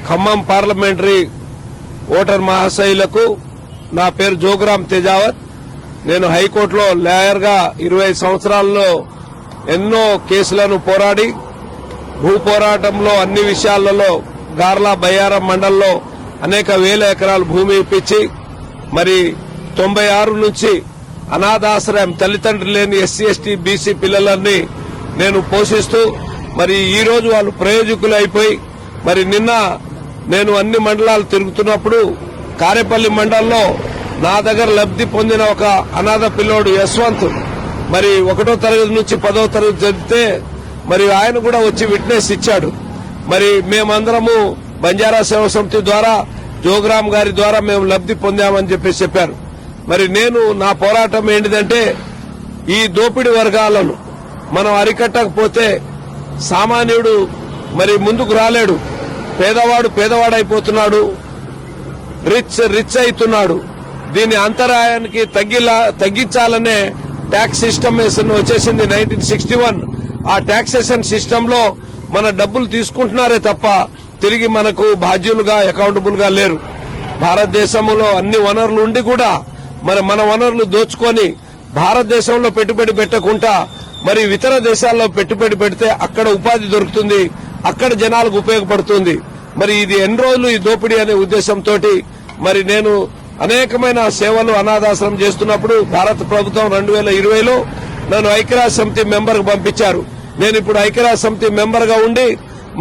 Khammam parliamentary voter మహాశైలకు నా పేరు జోగురాం తేజావత్. నేను హైకోర్టులో లాయర్గా 20 సంవత్సరాల్లో ఎన్నో కేసులను పోరాడి భూ పోరాటంలో అన్ని విషయాలలో గార్లా బయ్యారం మండలంలో అనేక వేల ఎకరాల భూమి ఇప్పించి మరి 96 నుంచి అనాథాశ్రయం తల్లిదండ్రులు లేని ఎస్సీ ఎస్టీ బీసీ పిల్లలన్నీ నేను పోషిస్తూ మరి ఈ రోజు వాళ్ళు ప్రయోజకులు అయిపోయి మరి నిన్న నేను అన్ని మండలాలు తిరుగుతున్నప్పుడు కారేపల్లి మండలంలో నా దగ్గర లబ్ధి పొందిన ఒక అనాథ పిల్లోడు యశ్వంత్ మరి 1వ తరగతి నుంచి 10వ తరగతి చదివితే మరి ఆయన కూడా వచ్చి విట్నెస్ ఇచ్చాడు. మరి మేమందరము బంజారా సేవా సమితి ద్వారా జోగురాం గారి ద్వారా మేము లబ్ధి పొందామని చెప్పారు. మరి నేను నా పోరాటం ఏంటిదంటే ఈ దోపిడీ వర్గాలను మనం అరికట్టకపోతే సామాన్యుడు మరి ముందుకు రాలేడు. పేదవాడు పేదవాడైపోతున్నాడు, రిచ్ అవుతున్నాడు. దీని అంతరాయానికి తగ్గించాలనే ట్యాక్స్ సిస్టమ్ వచ్చేసింది 1961. ఆ టాక్సేషన్ సిస్టమ్ లో మన డబ్బులు తీసుకుంటున్నారే తప్ప తిరిగి మనకు బాధ్యులుగా అకౌంటబుల్ గా లేరు. భారతదేశంలో అన్ని వనరులు ఉండి కూడా మన వనరులు దోచుకొని భారతదేశంలో పెట్టుబడి పెట్టకుండా మరి ఇతర దేశాల్లో పెట్టుబడి పెడితే అక్కడ ఉపాధి దొరుకుతుంది, అక్కడ జనాలకు ఉపయోగపడుతుంది. మరి ఇది ఎన్ని రోజులు ఈ దోపిడీ అనే ఉద్దేశంతో మరి నేను అనేకమైన సేవలు అనాథాశ్రమం చేస్తున్నప్పుడు భారత ప్రభుత్వం 2020లో నన్ను ఐక్యరాజ్య సమితి మెంబర్ కు పంపించారు. నేను ఇప్పుడు ఐక్యరాజ్య సమితి మెంబర్ గా ఉండి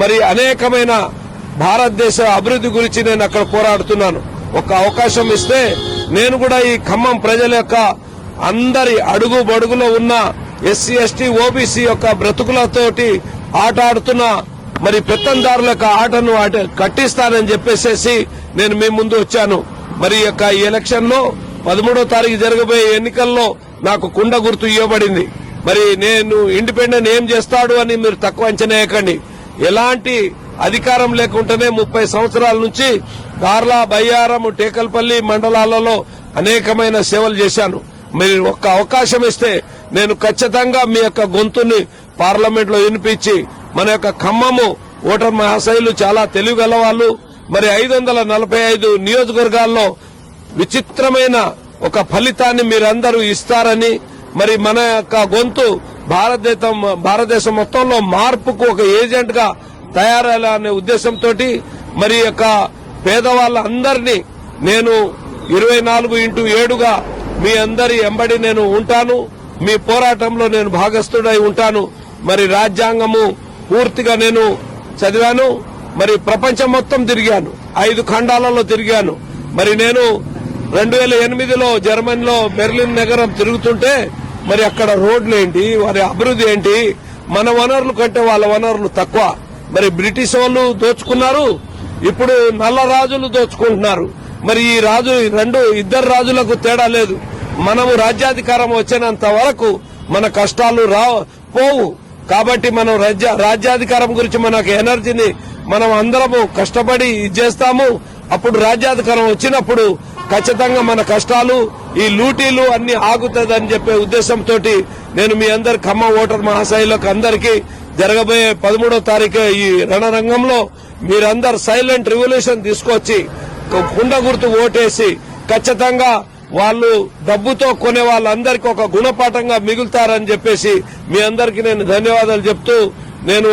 మరి అనేకమైన భారతదేశ అభివృద్ధి గురించి నేను అక్కడ పోరాడుతున్నాను. ఒక అవకాశం ఇస్తే నేను కూడా ఈ ఖమ్మం ప్రజల యొక్క అందరి అడుగు బడుగులో ఉన్న ఎస్సీ ఎస్టీ ఓబీసీ యొక్క బ్రతుకులతోటి ఆట ఆడుతున్న మరి పెత్తందారుల యొక్క ఆటను కట్టిస్తానని చెప్పేసి నేను మీ ముందు వచ్చాను. మరి యొక్క ఈ ఎలక్షన్ లో 13వ తారీఖు జరగబోయే ఎన్నికల్లో నాకు కుండ గుర్తు ఇవ్వబడింది. మరి నేను ఇండిపెండెంట్ ఏం చేస్తాడు అని మీరు తక్కువ అంచనా వేయకండి. ఎలాంటి అధికారం లేకుండానే 30 సంవత్సరాల నుంచి గార్లా బయ్యారం టేకల్పల్లి మండలాలలో అనేకమైన సేవలు చేశాను. మీరు ఒక్క అవకాశం ఇస్తే నేను ఖచ్చితంగా మీ యొక్క గొంతుని పార్లమెంట్ లో వినిపించి మన యొక్క ఖమ్మము ఓటర్ మహాశైలు చాలా తెలివిగల వాళ్ళు. మరి 545 నియోజకవర్గాల్లో విచిత్రమైన ఒక ఫలితాన్ని మీరందరూ ఇస్తారని మరి మన యొక్క గొంతు భారతదేశం మొత్తంలో మార్పుకు ఒక ఏజెంట్ గా తయారయ్యాలనే ఉద్దేశంతో మరి యొక్క పేదవాళ్ళందరినీ నేను 24x7గా మీ అందరి ఎంబడి నేను ఉంటాను. మీ పోరాటంలో నేను భాగస్థుడై ఉంటాను. మరి రాజ్యాంగము పూర్తిగా నేను చదివాను. మరి ప్రపంచం మొత్తం తిరిగాను, 5 ఖండాలలో తిరిగాను. మరి నేను 2008లో జర్మనీలో బెర్లిన్ నగరం తిరుగుతుంటే మరి అక్కడ రోడ్లు ఏంటి, వారి అభివృద్ధి ఏంటి, మన వనరులు కంటే వాళ్ళ వనరులు తక్కువ. మరి బ్రిటిష్ వాళ్ళు దోచుకున్నారు, ఇప్పుడు నల్ల రాజులు దోచుకుంటున్నారు. మరి ఈ ఇద్దరు రాజులకు తేడా లేదు. మనము రాజ్యాధికారం వచ్చినంత వరకు మన కష్టాలు పోవు. కాబట్టి మనం రాజ్యాధికారం గురించి మనకు ఎనర్జీని మనం అందరము కష్టపడి చేస్తాము. అప్పుడు రాజ్యాధికారం వచ్చినప్పుడు ఖచ్చితంగా మన కష్టాలు ఈ లూటీలు అన్ని ఆగుతుందని చెప్పే ఉద్దేశంతో నేను మీ అందరి ఖమ్మం ఓటర్ మహాశైలకు అందరికీ జరగబోయే 13వ తారీఖు ఈ రణరంగంలో మీరందరు సైలెంట్ రివల్యూషన్ తీసుకొచ్చి కుండ గుర్తు ఓటేసి ఖచ్చితంగా వాళ్ళు డబ్బుతో కొనే వాళ్ళందరికీ ఒక గుణపాఠంగా మిగులుతారని చెప్పేసి మీ అందరికీ నేను ధన్యవాదాలు చెప్తూ నేను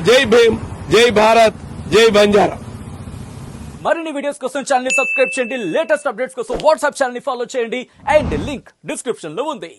జై భీమ్, జై భారత్, జై బంజారా. మరిన్ని వీడియోస్ కోసం ఛానల్ ని సబ్స్క్రైబ్ చేయండి. లేటెస్ట్ అప్డేట్స్ కోసం వాట్సాప్ ఛానల్ ని ఫాలో చేయండి. అండ్ లింక్ డిస్క్రిప్షన్ లో ఉంది.